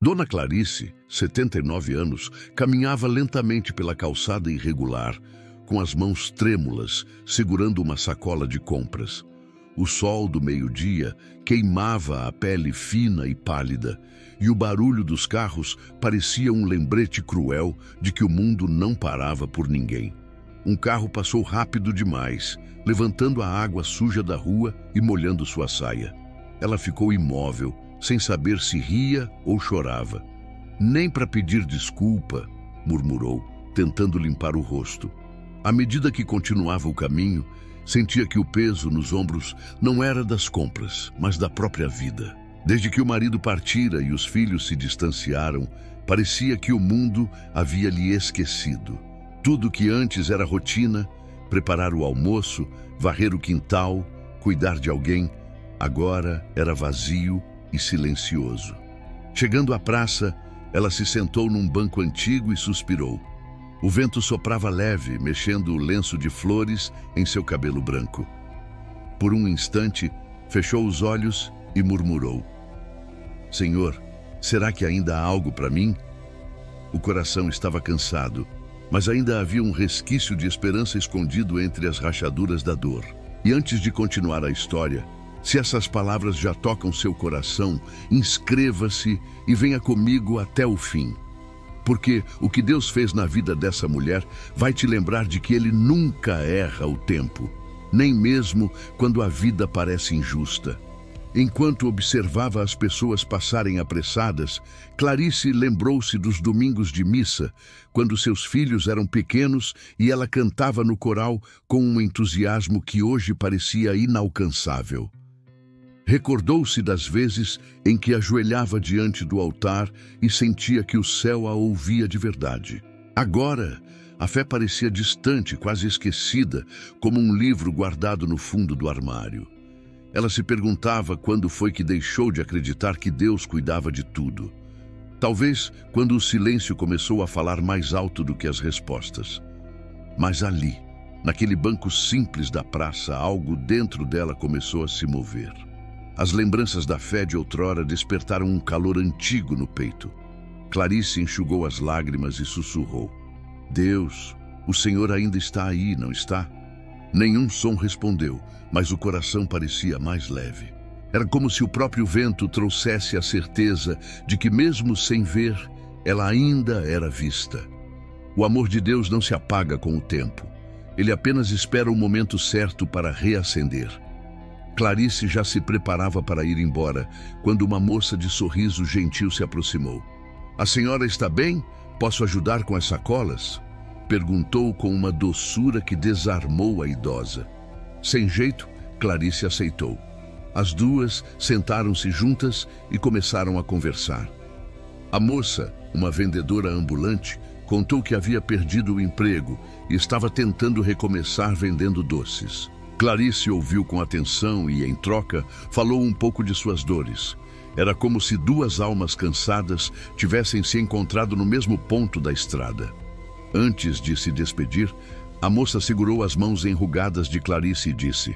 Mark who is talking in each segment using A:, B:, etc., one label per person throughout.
A: Dona Clarice, 79 anos, caminhava lentamente pela calçada irregular, com as mãos trêmulas, segurando uma sacola de compras. O sol do meio-dia queimava a pele fina e pálida, e o barulho dos carros parecia um lembrete cruel de que o mundo não parava por ninguém. Um carro passou rápido demais, levantando a água suja da rua e molhando sua saia. Ela ficou imóvel, sem saber se ria ou chorava. Nem para pedir desculpa, murmurou, tentando limpar o rosto. À medida que continuava o caminho, sentia que o peso nos ombros não era das compras, mas da própria vida. Desde que o marido partira e os filhos se distanciaram, parecia que o mundo havia lhe esquecido. Tudo que antes era rotina, preparar o almoço, varrer o quintal, cuidar de alguém, agora era vazio e silencioso. Chegando à praça, ela se sentou num banco antigo e suspirou. O vento soprava leve, mexendo o lenço de flores em seu cabelo branco. Por um instante, fechou os olhos e murmurou: Senhor, será que ainda há algo para mim? O coração estava cansado, mas ainda havia um resquício de esperança escondido entre as rachaduras da dor. E antes de continuar a história, se essas palavras já tocam seu coração, inscreva-se e venha comigo até o fim. Porque o que Deus fez na vida dessa mulher vai te lembrar de que Ele nunca erra o tempo, nem mesmo quando a vida parece injusta. Enquanto observava as pessoas passarem apressadas, Clarice lembrou-se dos domingos de missa, quando seus filhos eram pequenos e ela cantava no coral com um entusiasmo que hoje parecia inalcançável. Recordou-se das vezes em que ajoelhava diante do altar e sentia que o céu a ouvia de verdade. Agora, a fé parecia distante, quase esquecida, como um livro guardado no fundo do armário. Ela se perguntava quando foi que deixou de acreditar que Deus cuidava de tudo. Talvez quando o silêncio começou a falar mais alto do que as respostas. Mas ali, naquele banco simples da praça, algo dentro dela começou a se mover. As lembranças da fé de outrora despertaram um calor antigo no peito. Clarice enxugou as lágrimas e sussurrou: Deus, o Senhor ainda está aí, não está? Nenhum som respondeu, mas o coração parecia mais leve. Era como se o próprio vento trouxesse a certeza de que, mesmo sem ver, ela ainda era vista. O amor de Deus não se apaga com o tempo. Ele apenas espera o momento certo para reacender. Clarice já se preparava para ir embora, quando uma moça de sorriso gentil se aproximou. A senhora está bem? Posso ajudar com as sacolas? Perguntou com uma doçura que desarmou a idosa. Sem jeito, Clarice aceitou. As duas sentaram-se juntas e começaram a conversar. A moça, uma vendedora ambulante, contou que havia perdido o emprego e estava tentando recomeçar vendendo doces. Clarice ouviu com atenção e, em troca, falou um pouco de suas dores. Era como se duas almas cansadas tivessem se encontrado no mesmo ponto da estrada. Antes de se despedir, a moça segurou as mãos enrugadas de Clarice e disse: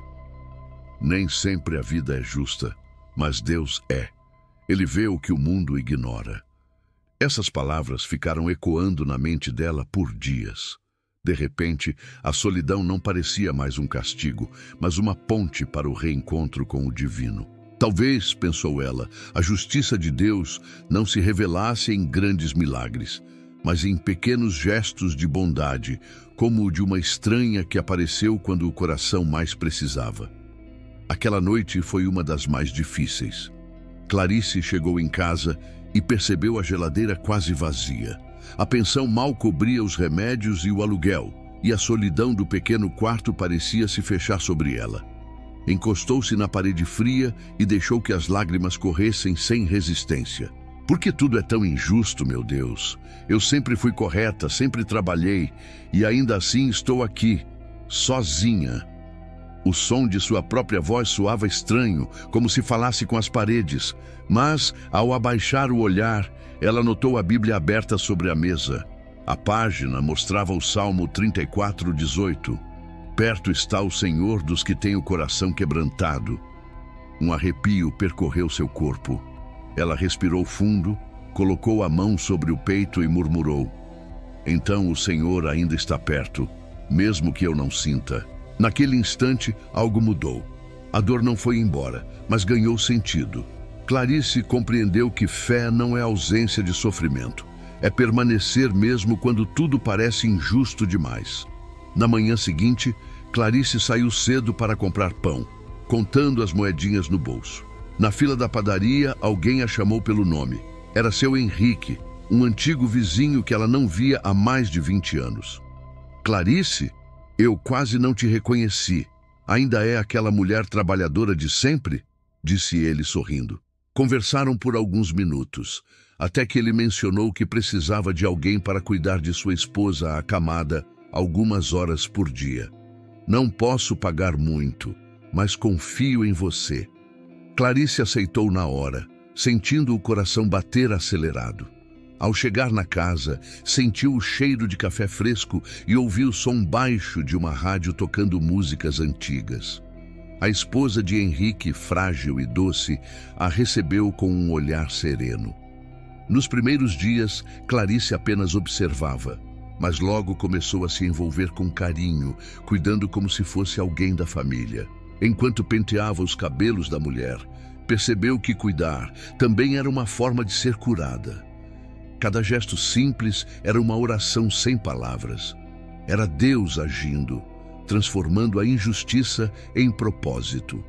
A: Nem sempre a vida é justa, mas Deus é. Ele vê o que o mundo ignora. Essas palavras ficaram ecoando na mente dela por dias. De repente, a solidão não parecia mais um castigo, mas uma ponte para o reencontro com o divino. Talvez, pensou ela, a justiça de Deus não se revelasse em grandes milagres, mas em pequenos gestos de bondade, como o de uma estranha que apareceu quando o coração mais precisava. Aquela noite foi uma das mais difíceis. Clarice chegou em casa e percebeu a geladeira quase vazia. A pensão mal cobria os remédios e o aluguel, e a solidão do pequeno quarto parecia se fechar sobre ela. Encostou-se na parede fria e deixou que as lágrimas corressem sem resistência. Por que tudo é tão injusto, meu Deus? Eu sempre fui correta, sempre trabalhei, e ainda assim estou aqui, sozinha. O som de sua própria voz soava estranho, como se falasse com as paredes, mas, ao abaixar o olhar, ela notou a Bíblia aberta sobre a mesa. A página mostrava o Salmo 34:18. Perto está o Senhor dos que têm o coração quebrantado. Um arrepio percorreu seu corpo. Ela respirou fundo colocou a mão sobre o peito e murmurou: "Então o Senhor ainda está perto, mesmo que eu não sinta." Naquele instante, algo mudou. A dor não foi embora, mas ganhou sentido. Clarice compreendeu que fé não é ausência de sofrimento. É permanecer mesmo quando tudo parece injusto demais. Na manhã seguinte, Clarice saiu cedo para comprar pão, contando as moedinhas no bolso. Na fila da padaria, alguém a chamou pelo nome. Era seu Henrique, um antigo vizinho que ela não via há mais de 20 anos. "Clarice, eu quase não te reconheci. Ainda é aquela mulher trabalhadora de sempre?" disse ele sorrindo. Conversaram por alguns minutos, até que ele mencionou que precisava de alguém para cuidar de sua esposa acamada algumas horas por dia. "Não posso pagar muito, mas confio em você." Clarice aceitou na hora, sentindo o coração bater acelerado. Ao chegar na casa, sentiu o cheiro de café fresco e ouviu o som baixo de uma rádio tocando músicas antigas. A esposa de Henrique, frágil e doce, a recebeu com um olhar sereno. Nos primeiros dias, Clarice apenas observava, mas logo começou a se envolver com carinho, cuidando como se fosse alguém da família. Enquanto penteava os cabelos da mulher, percebeu que cuidar também era uma forma de ser curada. Cada gesto simples era uma oração sem palavras. Era Deus agindo, transformando a injustiça em propósito.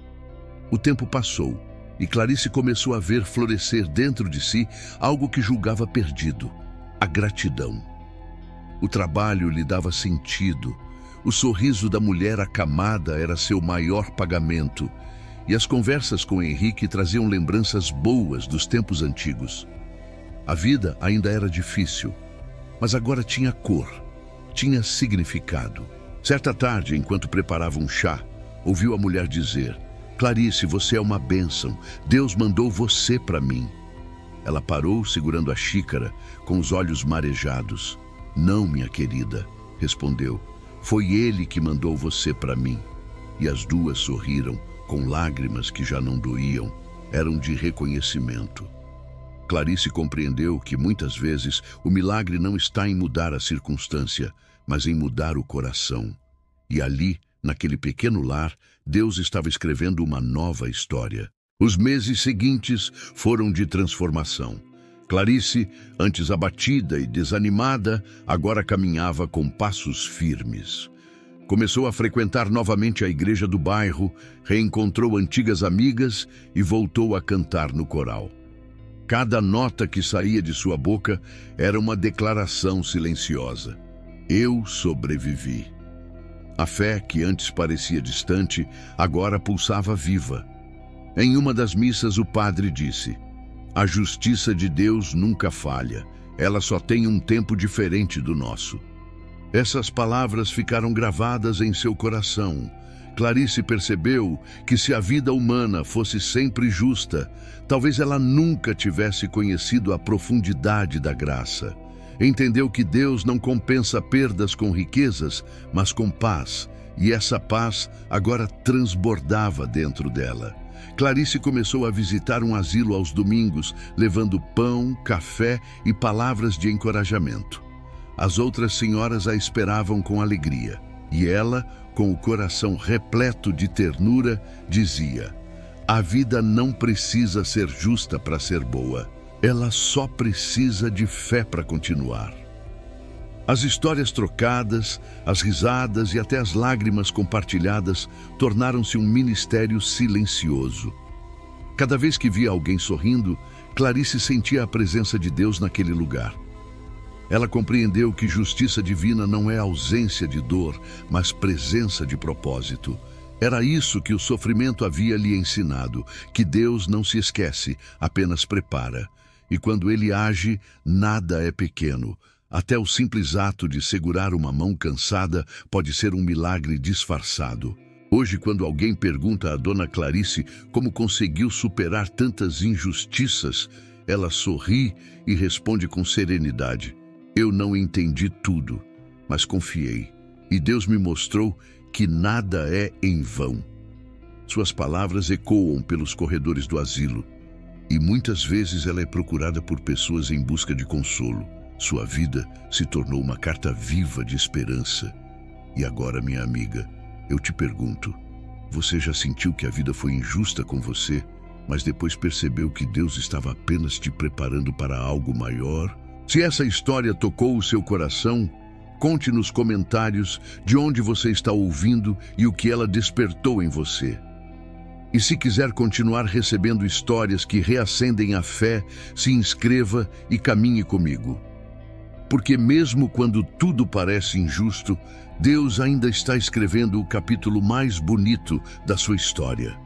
A: O tempo passou e Clarice começou a ver florescer dentro de si algo que julgava perdido: a gratidão. O trabalho lhe dava sentido, o sorriso da mulher acamada era seu maior pagamento, e as conversas com Henrique traziam lembranças boas dos tempos antigos. A vida ainda era difícil, mas agora tinha cor, tinha significado. Certa tarde, enquanto preparava um chá, ouviu a mulher dizer: "Clarice, você é uma bênção. Deus mandou você para mim." Ela parou, segurando a xícara, com os olhos marejados. "Não, minha querida", respondeu. "Foi Ele que mandou você para mim." E as duas sorriram, com lágrimas que já não doíam, eram de reconhecimento. Clarice compreendeu que, muitas vezes, o milagre não está em mudar a circunstância, mas em mudar o coração. E ali, naquele pequeno lar, Deus estava escrevendo uma nova história. Os meses seguintes foram de transformação. Clarice, antes abatida e desanimada, agora caminhava com passos firmes. Começou a frequentar novamente a igreja do bairro, reencontrou antigas amigas e voltou a cantar no coral. Cada nota que saía de sua boca era uma declaração silenciosa: "Eu sobrevivi." A fé, que antes parecia distante, agora pulsava viva. Em uma das missas, o padre disse: "A justiça de Deus nunca falha. Ela só tem um tempo diferente do nosso." Essas palavras ficaram gravadas em seu coração. Clarice percebeu que, se a vida humana fosse sempre justa, talvez ela nunca tivesse conhecido a profundidade da graça. Entendeu que Deus não compensa perdas com riquezas, mas com paz, e essa paz agora transbordava dentro dela. Clarice começou a visitar um asilo aos domingos, levando pão, café e palavras de encorajamento. As outras senhoras a esperavam com alegria, e ela, com o coração repleto de ternura, dizia: "A vida não precisa ser justa para ser boa. Ela só precisa de fé para continuar." As histórias trocadas, as risadas e até as lágrimas compartilhadas tornaram-se um ministério silencioso. Cada vez que via alguém sorrindo, Clarice sentia a presença de Deus naquele lugar. Ela compreendeu que justiça divina não é ausência de dor, mas presença de propósito. Era isso que o sofrimento havia lhe ensinado, que Deus não se esquece, apenas prepara. E quando Ele age, nada é pequeno. Até o simples ato de segurar uma mão cansada pode ser um milagre disfarçado. Hoje, quando alguém pergunta a Dona Clarice como conseguiu superar tantas injustiças, ela sorri e responde com serenidade: "Eu não entendi tudo, mas confiei, e Deus me mostrou que nada é em vão." Suas palavras ecoam pelos corredores do asilo. E muitas vezes ela é procurada por pessoas em busca de consolo. Sua vida se tornou uma carta viva de esperança. E agora, minha amiga, eu te pergunto, você já sentiu que a vida foi injusta com você, mas depois percebeu que Deus estava apenas te preparando para algo maior? Se essa história tocou o seu coração, conte nos comentários de onde você está ouvindo e o que ela despertou em você. E se quiser continuar recebendo histórias que reacendem a fé, se inscreva e caminhe comigo. Porque mesmo quando tudo parece injusto, Deus ainda está escrevendo o capítulo mais bonito da sua história.